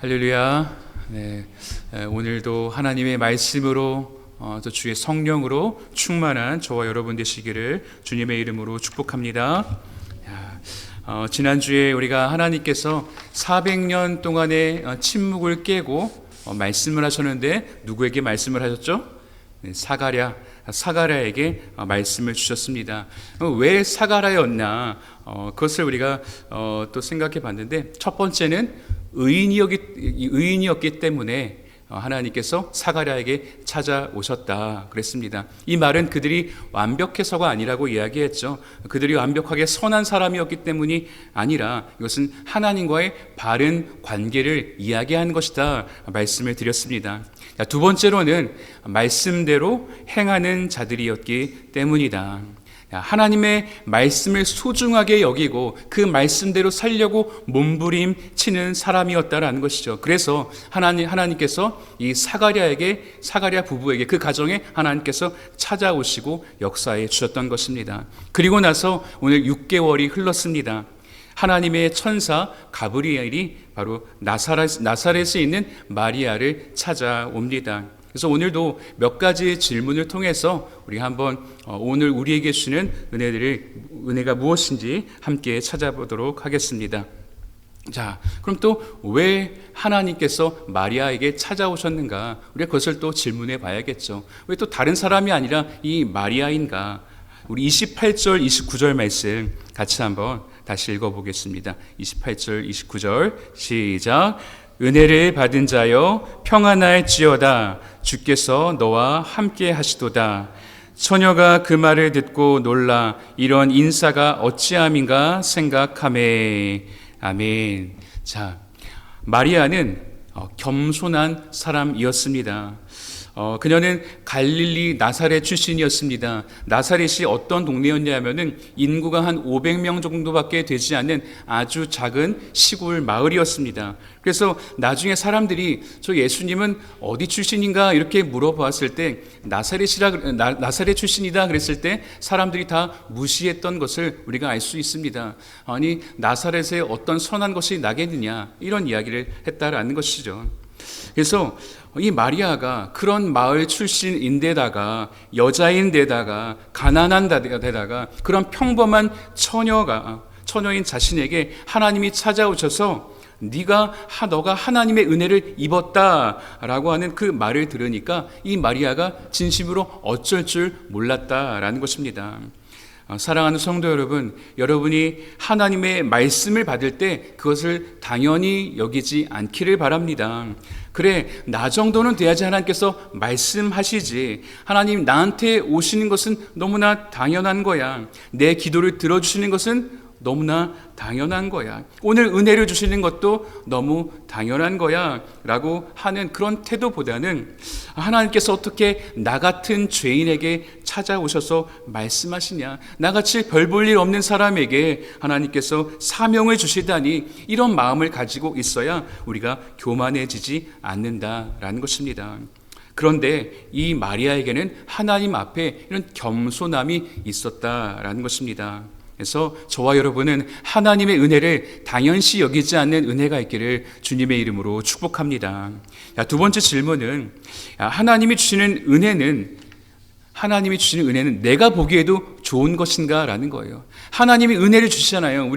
할렐루야. 네, 오늘도 하나님의 말씀으로 또 주의 성령으로 충만한 저와 여러분 되시기를 주님의 이름으로 축복합니다. 지난주에 우리가 하나님께서 400년 동안의 침묵을 깨고 말씀을 하셨는데 누구에게 말씀을 하셨죠? 네, 사가랴에게 말씀을 주셨습니다. 왜 사가랴였나? 그것을 우리가 또 생각해 봤는데, 첫 번째는 의인이었기 때문에 하나님께서 사가랴에게 찾아오셨다 그랬습니다. 이 말은 그들이 완벽해서가 아니라고 이야기했죠. 그들이 완벽하게 선한 사람이었기 때문이 아니라 이것은 하나님과의 바른 관계를 이야기하는 것이다 말씀을 드렸습니다. 두 번째로는 말씀대로 행하는 자들이었기 때문이다. 하나님의 말씀을 소중하게 여기고 그 말씀대로 살려고 몸부림치는 사람이었다라는 것이죠. 그래서 하나님께서 이 사가랴 부부에게, 그 가정에 하나님께서 찾아오시고 역사해 주셨던 것입니다. 그리고 나서 오늘 6개월이 흘렀습니다. 하나님의 천사 가브리엘이 바로 나사렛에 있는 마리아를 찾아옵니다. 그래서 오늘도 몇 가지 질문을 통해서 우리 한번 오늘 우리에게 주시는 은혜가 무엇인지 함께 찾아보도록 하겠습니다. 자, 그럼 또 왜 하나님께서 마리아에게 찾아오셨는가? 우리가 그것을 또 질문해 봐야겠죠. 왜 또 다른 사람이 아니라 이 마리아인가? 우리 28절, 29절 말씀 같이 한번 다시 읽어보겠습니다. 28절, 29절 시작. 은혜를 받은 자여 평안할지어다. 주께서 너와 함께 하시도다. 처녀가 그 말을 듣고 놀라 이런 인사가 어찌함인가 생각하매. 아멘. 자, 마리아는 겸손한 사람이었습니다. 그녀는 갈릴리 나사렛 출신이었습니다. 나사렛이 어떤 동네였냐면은 인구가 한 500명 정도밖에 되지 않는 아주 작은 시골 마을이었습니다. 그래서 나중에 사람들이 저 예수님은 어디 출신인가 이렇게 물어봤을 때 나사렛 출신이다 그랬을 때 사람들이 다 무시했던 것을 우리가 알 수 있습니다. 아니, 나사렛에 어떤 선한 것이 나겠느냐 이런 이야기를 했다라는 것이죠. 그래서 이 마리아가 그런 마을 출신인데다가 여자인데다가 가난한 데다가 그런 평범한 처녀인 자신에게 하나님이 찾아오셔서 너가 하나님의 은혜를 입었다라고 하는 그 말을 들으니까 이 마리아가 진심으로 어쩔 줄 몰랐다라는 것입니다. 사랑하는 성도 여러분, 여러분이 하나님의 말씀을 받을 때 그것을 당연히 여기지 않기를 바랍니다. 그래, 나 정도는 돼야지 하나님께서 말씀하시지. 하나님 나한테 오시는 것은 너무나 당연한 거야. 내 기도를 들어주시는 것은 너무나 당연한 거야. 오늘 은혜를 주시는 것도 너무 당연한 거야 라고 하는 그런 태도보다는 하나님께서 어떻게 나 같은 죄인에게 찾아오셔서 말씀하시냐, 나같이 별 볼 일 없는 사람에게 하나님께서 사명을 주시다니, 이런 마음을 가지고 있어야 우리가 교만해지지 않는다라는 것입니다. 그런데 이 마리아에게는 하나님 앞에 이런 겸손함이 있었다라는 것입니다. 그래서 저와 여러분은 하나님의 은혜를 당연시 여기지 않는 은혜가 있기를 주님의 이름으로 축복합니다. 두 번째 질문은, 하나님이 주시는 은혜는 내가 보기에도 좋은 것인가 라는 거예요. 하나님이 은혜를 주시잖아요.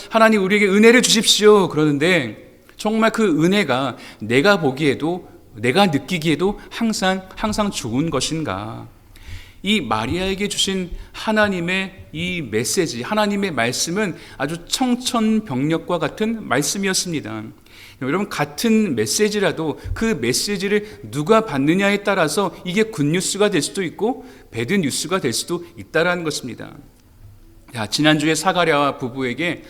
하나님 우리에게 은혜를 주십시오 그러는데, 정말 그 은혜가 내가 보기에도, 내가 느끼기에도 항상 좋은 것인가? 이 마리아에게 주신 하나님의 이 메시지, 하나님의 말씀은 아주 청천벽력과 같은 말씀이었습니다. 여러분, 같은 메시지라도 그 메시지를 누가 받느냐에 따라서 이게 굿뉴스가 될 수도 있고 배드 뉴스가 될 수도 있다라는 것입니다. 지난주에 사가랴 부부는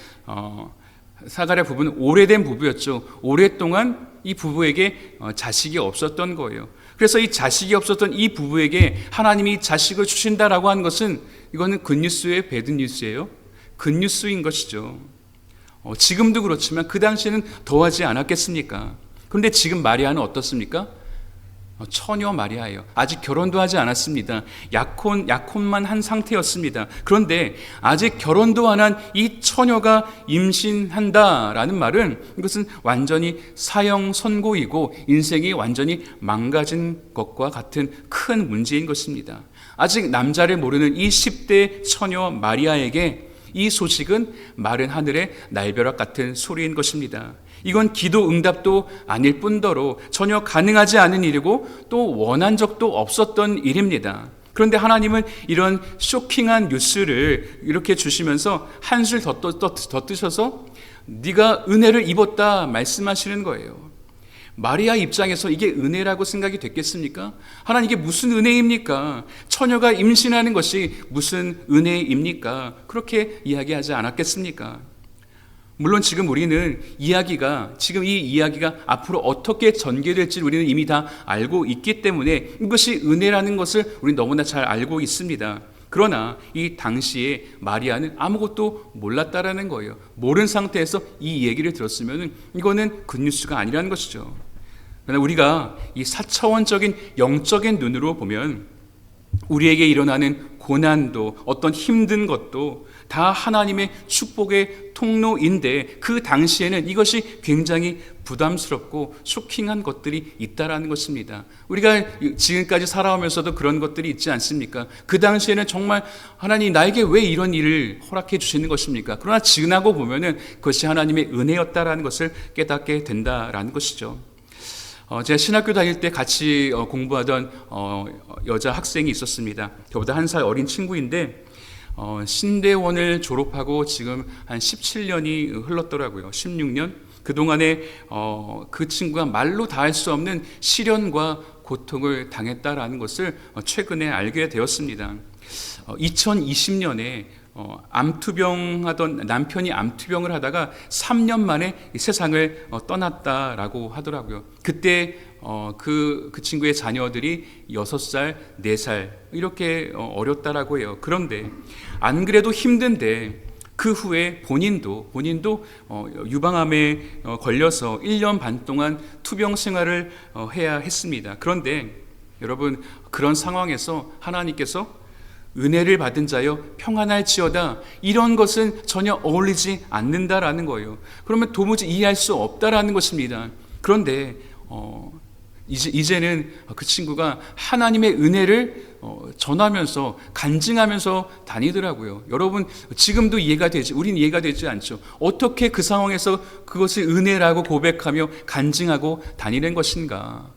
오래된 부부였죠. 오랫동안 이 부부에게 자식이 없었던 거예요. 그래서 이 자식이 없었던 이 부부에게 하나님이 자식을 주신다라고 하는 것은, 이거는 굿뉴스예요, 배드뉴스예요? 굿뉴스인 것이죠. 지금도 그렇지만 그 당시에는 더하지 않았겠습니까? 그런데 지금 마리아는 어떻습니까? 처녀 마리아예요. 아직 결혼도 하지 않았습니다. 약혼만 한 상태였습니다. 그런데 아직 결혼도 안 한 이 처녀가 임신한다라는 말은 이것은 완전히 사형 선고이고 인생이 완전히 망가진 것과 같은 큰 문제인 것입니다. 아직 남자를 모르는 이 10대 처녀 마리아에게 이 소식은 마른 하늘의 날벼락 같은 소리인 것입니다. 이건 기도 응답도 아닐 뿐더러 전혀 가능하지 않은 일이고 또 원한 적도 없었던 일입니다. 그런데 하나님은 이런 쇼킹한 뉴스를 이렇게 주시면서 한술 더 뜨셔서 네가 은혜를 입었다 말씀하시는 거예요. 마리아 입장에서 이게 은혜라고 생각이 됐겠습니까? 하나님, 이게 무슨 은혜입니까? 처녀가 임신하는 것이 무슨 은혜입니까? 그렇게 이야기하지 않았겠습니까? 물론 지금 우리는 지금 이 이야기가 앞으로 어떻게 전개될지 우리는 이미 다 알고 있기 때문에 이것이 은혜라는 것을 우리는 너무나 잘 알고 있습니다. 그러나 이 당시에 마리아는 아무것도 몰랐다라는 거예요. 모른 상태에서 이 얘기를 들었으면 이거는 굿뉴스가 아니라는 것이죠. 그러나 우리가 이 4차원적인 영적인 눈으로 보면 우리에게 일어나는 고난도 어떤 힘든 것도 다 하나님의 축복의 통로인데 그 당시에는 이것이 굉장히 부담스럽고 쇼킹한 것들이 있다라는 것입니다. 우리가 지금까지 살아오면서도 그런 것들이 있지 않습니까? 그 당시에는 정말 하나님 나에게 왜 이런 일을 허락해 주시는 것입니까? 그러나 지나고 보면은 그것이 하나님의 은혜였다라는 것을 깨닫게 된다라는 것이죠. 제가 신학교 다닐 때 같이 공부하던 여자 학생이 있었습니다. 저보다 한 살 어린 친구인데 신대원을 졸업하고 지금 한 17년이 흘렀더라고요. 16년. 그동안에 그 친구가 말로 다 할 수 없는 시련과 고통을 당했다라는 것을 최근에 알게 되었습니다. 2020년에 남편이 암투병을 하다가 3년 만에 세상을 떠났다라고 하더라고요. 그때 그 친구의 자녀들이 6살, 4살 이렇게 어렸다라고 해요. 그런데 안 그래도 힘든데 그 후에 본인도 유방암에 걸려서 1년 반 동안 투병 생활을 해야 했습니다. 그런데 여러분, 그런 상황에서 하나님께서 은혜를 받은 자여 평안할지어다, 이런 것은 전혀 어울리지 않는다라는 거예요. 그러면 도무지 이해할 수 없다라는 것입니다. 그런데 이제는 그 친구가 하나님의 은혜를 전하면서 간증하면서 다니더라고요. 여러분, 지금도 우리는 이해가 되지 않죠. 어떻게 그 상황에서 그것을 은혜라고 고백하며 간증하고 다니는 것인가?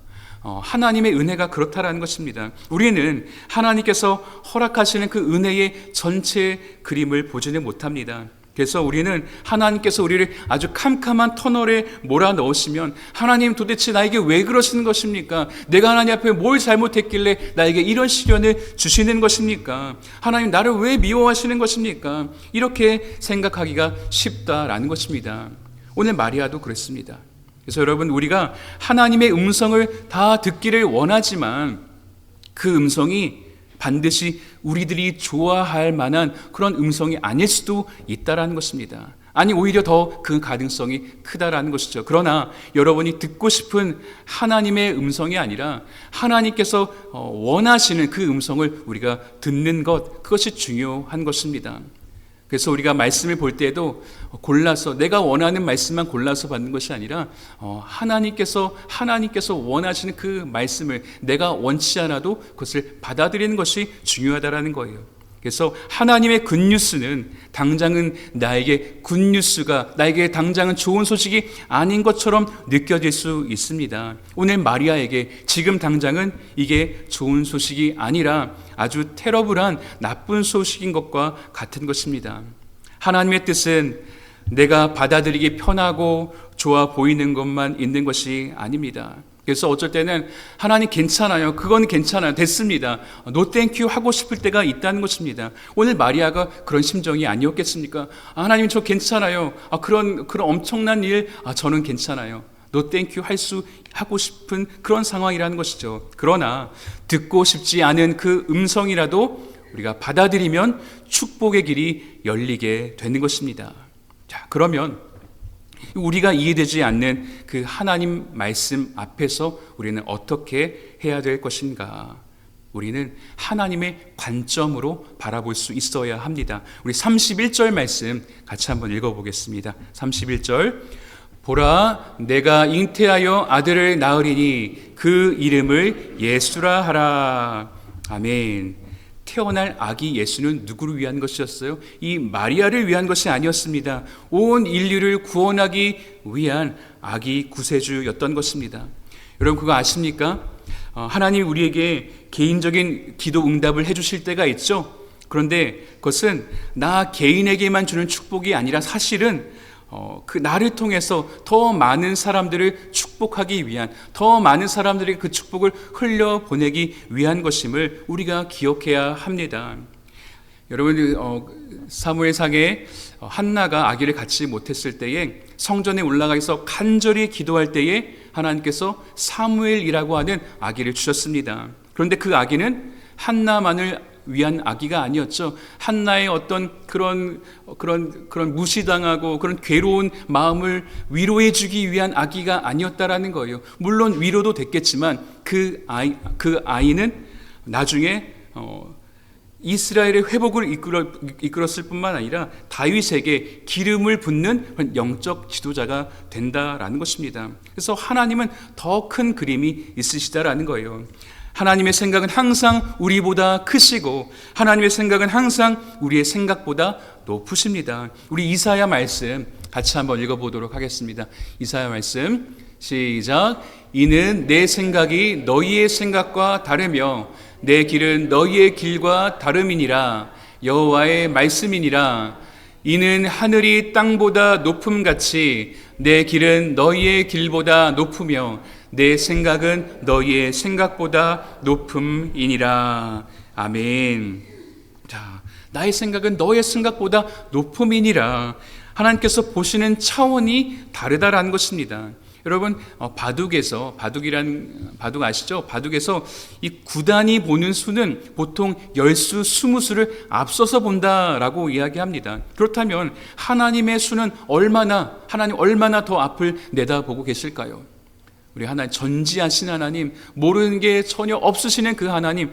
하나님의 은혜가 그렇다라는 것입니다. 우리는 하나님께서 허락하시는 그 은혜의 전체 그림을 보지는 못합니다. 그래서 우리는 하나님께서 우리를 아주 캄캄한 터널에 몰아넣으시면 하나님 도대체 나에게 왜 그러시는 것입니까? 내가 하나님 앞에 뭘 잘못했길래 나에게 이런 시련을 주시는 것입니까? 하나님 나를 왜 미워하시는 것입니까? 이렇게 생각하기가 쉽다라는 것입니다. 오늘 마리아도 그랬습니다. 그래서 여러분, 우리가 하나님의 음성을 다 듣기를 원하지만 그 음성이 반드시 우리들이 좋아할 만한 그런 음성이 아닐 수도 있다라는 것입니다. 아니, 오히려 더 그 가능성이 크다라는 것이죠. 그러나 여러분이 듣고 싶은 하나님의 음성이 아니라 하나님께서 원하시는 그 음성을 우리가 듣는 것, 그것이 중요한 것입니다. 그래서 우리가 말씀을 볼 때에도 골라서, 내가 원하는 말씀만 골라서 받는 것이 아니라 하나님께서 원하시는 그 말씀을 내가 원치 않아도 그것을 받아들이는 것이 중요하다라는 거예요. 그래서 하나님의 굿뉴스는 당장은 나에게 당장은 좋은 소식이 아닌 것처럼 느껴질 수 있습니다. 오늘 마리아에게 지금 당장은 이게 좋은 소식이 아니라 아주 테러블한 나쁜 소식인 것과 같은 것입니다. 하나님의 뜻은 내가 받아들이기 편하고 좋아 보이는 것만 있는 것이 아닙니다. 그래서 어쩔 때는 하나님 괜찮아요, 그건 괜찮아요, 됐습니다, 노 땡큐 하고 싶을 때가 있다는 것입니다. 오늘 마리아가 그런 심정이 아니었겠습니까? 하나님 저 괜찮아요, 그런 엄청난 일 저는 괜찮아요, 노 땡큐 하고 싶은 그런 상황이라는 것이죠. 그러나 듣고 싶지 않은 그 음성이라도 우리가 받아들이면 축복의 길이 열리게 되는 것입니다. 자, 그러면 우리가 이해되지 않는 그 하나님 말씀 앞에서 우리는 어떻게 해야 될 것인가? 우리는 하나님의 관점으로 바라볼 수 있어야 합니다. 우리 31절 말씀 같이 한번 읽어보겠습니다. 31절. 보라, 내가 잉태하여 아들을 낳으리니 그 이름을 예수라 하라. 아멘. 태어날 아기 예수는 누구를 위한 것이었어요? 이 마리아를 위한 것이 아니었습니다. 온 인류를 구원하기 위한 아기 구세주였던 것입니다. 여러분 그거 아십니까? 하나님이 우리에게 개인적인 기도 응답을 해주실 때가 있죠. 그런데 그것은 나 개인에게만 주는 축복이 아니라 사실은 그 나를 통해서 더 많은 사람들을 축복하기 위한, 더 많은 사람들에게 그 축복을 흘려보내기 위한 것임을 우리가 기억해야 합니다. 여러분 사무엘상에 한나가 아기를 갖지 못했을 때에 성전에 올라가서 간절히 기도할 때에 하나님께서 사무엘이라고 하는 아기를 주셨습니다. 그런데 그 아기는 한나만을 위한 아기가 아니었죠. 한나의 어떤 그런 무시당하고 그런 괴로운 마음을 위로해 주기 위한 아기가 아니었다라는 거예요. 물론 위로도 됐겠지만 그 아이는 나중에 이스라엘의 회복을 이끌었을 뿐만 아니라 다윗에게 기름을 붓는 영적 지도자가 된다라는 것입니다. 그래서 하나님은 더 큰 그림이 있으시다라는 거예요. 하나님의 생각은 항상 우리보다 크시고 하나님의 생각은 항상 우리의 생각보다 높으십니다. 우리 이사야 말씀 같이 한번 읽어보도록 하겠습니다. 이사야 말씀 시작. 이는 내 생각이 너희의 생각과 다르며 내 길은 너희의 길과 다름이니라. 여호와의 말씀이니라. 이는 하늘이 땅보다 높음같이 내 길은 너희의 길보다 높으며 내 생각은 너희의 생각보다 높음이니라. 아멘. 자, 나의 생각은 너의 생각보다 높음이니라. 하나님께서 보시는 차원이 다르다라는 것입니다. 여러분 바둑 아시죠? 바둑에서 이 구단이 보는 수는 보통 10수, 20수를 앞서서 본다라고 이야기합니다. 그렇다면 하나님의 수는 하나님 얼마나 더 앞을 내다보고 계실까요? 우리 하나님, 전지하신 하나님, 모르는 게 전혀 없으시는 그 하나님,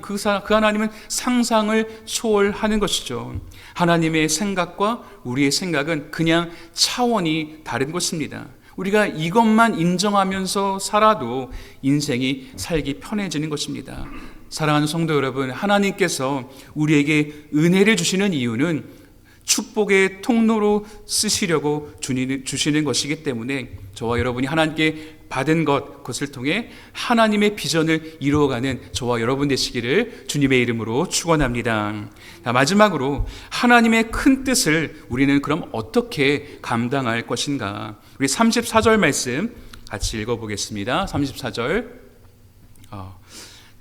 그 하나님은 상상을 초월하는 것이죠. 하나님의 생각과 우리의 생각은 그냥 차원이 다른 것입니다. 우리가 이것만 인정하면서 살아도 인생이 살기 편해지는 것입니다. 사랑하는 성도 여러분, 하나님께서 우리에게 은혜를 주시는 이유는 축복의 통로로 쓰시려고 주시는 것이기 때문에 저와 여러분이 하나님께 받은 그것을 통해 하나님의 비전을 이루어가는 저와 여러분 되시기를 주님의 이름으로 축원합니다. 마지막으로 하나님의 큰 뜻을 우리는 그럼 어떻게 감당할 것인가? 우리 34절 말씀 같이 읽어보겠습니다. 34절.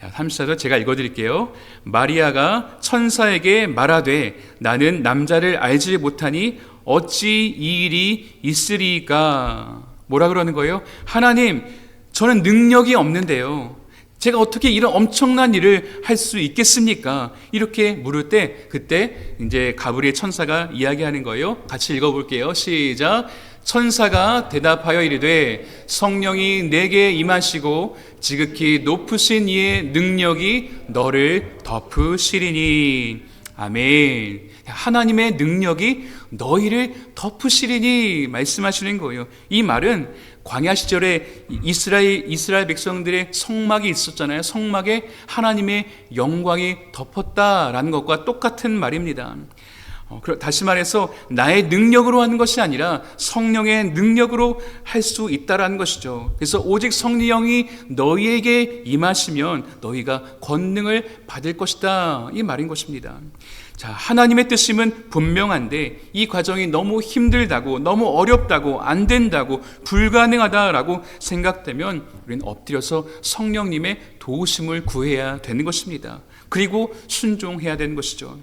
34절 제가 읽어드릴게요. 마리아가 천사에게 말하되 나는 남자를 알지 못하니 어찌 이 일이 있으리까? 뭐라 그러는 거예요? 하나님, 저는 능력이 없는데요. 제가 어떻게 이런 엄청난 일을 할 수 있겠습니까? 이렇게 물을 때 그때 이제 가브리엘 천사가 이야기하는 거예요. 같이 읽어볼게요. 시작. 천사가 대답하여 이르되 성령이 내게 임하시고 지극히 높으신 이의 능력이 너를 덮으시리니. 아멘. 하나님의 능력이 너희를 덮으시리니 말씀하시는 거예요. 이 말은 광야 시절에 이스라엘 백성들의 성막이 있었잖아요. 성막에 하나님의 영광이 덮었다라는 것과 똑같은 말입니다. 다시 말해서 나의 능력으로 하는 것이 아니라 성령의 능력으로 할 수 있다라는 것이죠. 그래서 오직 성령이 너희에게 임하시면 너희가 권능을 받을 것이다, 이 말인 것입니다. 자, 하나님의 뜻임은 분명한데 이 과정이 너무 힘들다고, 너무 어렵다고, 안 된다고, 불가능하다라고 생각되면 우리는 엎드려서 성령님의 도우심을 구해야 되는 것입니다. 그리고 순종해야 되는 것이죠.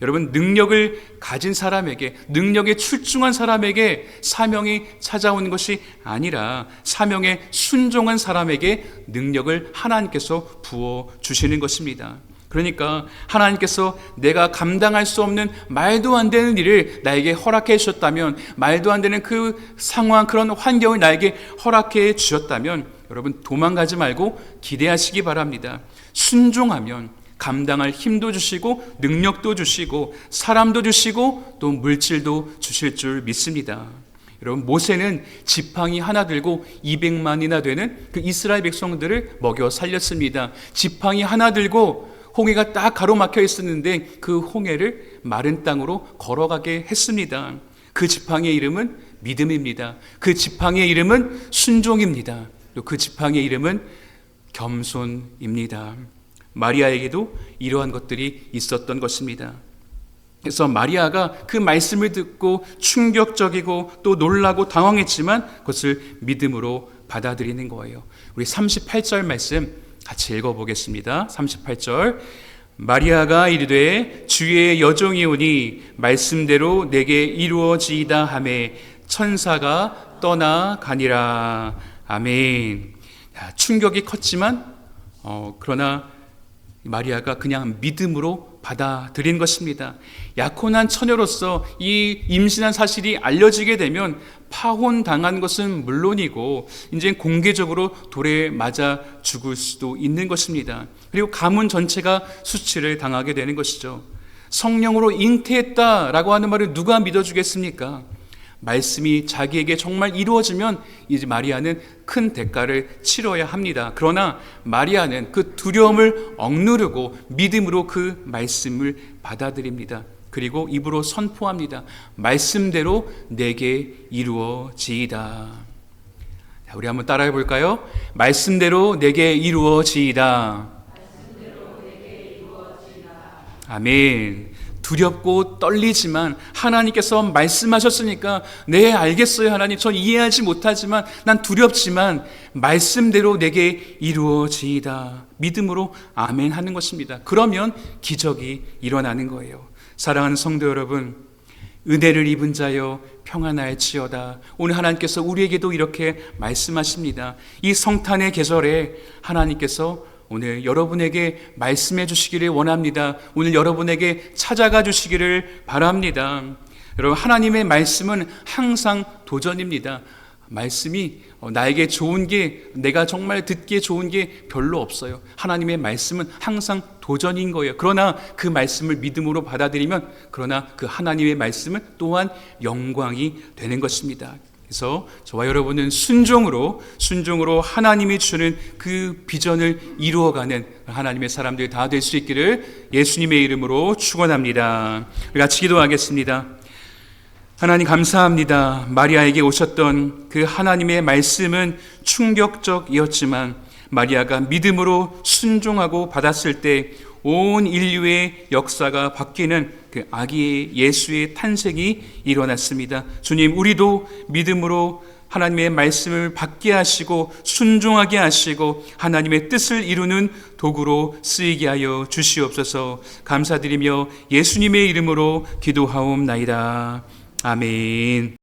여러분, 능력을 가진 사람에게, 능력에 출중한 사람에게 사명이 찾아오는 것이 아니라 사명에 순종한 사람에게 능력을 하나님께서 부어주시는 것입니다. 그러니까 하나님께서 내가 감당할 수 없는 말도 안 되는 일을 나에게 허락해 주셨다면, 말도 안 되는 그 상황, 그런 환경을 나에게 허락해 주셨다면 여러분 도망가지 말고 기대하시기 바랍니다. 순종하면 감당할 힘도 주시고 능력도 주시고 사람도 주시고 또 물질도 주실 줄 믿습니다. 여러분, 모세는 지팡이 하나 들고 200만이나 되는 그 이스라엘 백성들을 먹여 살렸습니다. 지팡이 하나 들고 홍해가 딱 가로막혀 있었는데 그 홍해를 마른 땅으로 걸어가게 했습니다. 그 지팡이의 이름은 믿음입니다. 그 지팡이의 이름은 순종입니다. 또 그 지팡이의 이름은 겸손입니다. 마리아에게도 이러한 것들이 있었던 것입니다. 그래서 마리아가 그 말씀을 듣고 충격적이고 또 놀라고 당황했지만 그것을 믿음으로 받아들이는 거예요. 우리 38절 말씀 같이 읽어보겠습니다. 38절. 마리아가 이르되 주의 여종이 오니 말씀대로 내게 이루어지이다 하매 천사가 떠나가니라. 아멘. 충격이 컸지만 그러나 마리아가 그냥 믿음으로 받아들인 것입니다. 약혼한 처녀로서 이 임신한 사실이 알려지게 되면 파혼당한 것은 물론이고 이제 공개적으로 돌에 맞아 죽을 수도 있는 것입니다. 그리고 가문 전체가 수치를 당하게 되는 것이죠. 성령으로 잉태했다라고 하는 말을 누가 믿어주겠습니까? 말씀이 자기에게 정말 이루어지면 이제 마리아는 큰 대가를 치러야 합니다. 그러나 마리아는 그 두려움을 억누르고 믿음으로 그 말씀을 받아들입니다. 그리고 입으로 선포합니다. 말씀대로 내게 이루어지이다. 우리 한번 따라해 볼까요? 말씀대로 내게 이루어지이다. 아멘. 두렵고 떨리지만 하나님께서 말씀하셨으니까 네, 알겠어요 하나님, 전 이해하지 못하지만 난 두렵지만 말씀대로 내게 이루어지이다. 믿음으로 아멘 하는 것입니다. 그러면 기적이 일어나는 거예요. 사랑하는 성도 여러분, 은혜를 입은 자여 평안할지어다. 오늘 하나님께서 우리에게도 이렇게 말씀하십니다. 이 성탄의 계절에 하나님께서 오늘 여러분에게 말씀해 주시기를 원합니다. 오늘 여러분에게 찾아가 주시기를 바랍니다. 여러분, 하나님의 말씀은 항상 도전입니다. 말씀이 나에게 좋은 게, 내가 정말 듣기에 좋은 게 별로 없어요. 하나님의 말씀은 항상 도전인 거예요. 그러나 그 말씀을 믿음으로 받아들이면, 그러나 그 하나님의 말씀은 또한 영광이 되는 것입니다. 그래서 저와 여러분은 순종으로 하나님이 주는 그 비전을 이루어가는 하나님의 사람들이 다 될 수 있기를 예수님의 이름으로 축원합니다. 우리 같이 기도하겠습니다. 하나님 감사합니다. 마리아에게 오셨던 그 하나님의 말씀은 충격적이었지만 마리아가 믿음으로 순종하고 받았을 때 온 인류의 역사가 바뀌는 그 아기 예수의 탄생이 일어났습니다. 주님, 우리도 믿음으로 하나님의 말씀을 받게 하시고 순종하게 하시고 하나님의 뜻을 이루는 도구로 쓰이게 하여 주시옵소서. 감사드리며 예수님의 이름으로 기도하옵나이다. 아멘.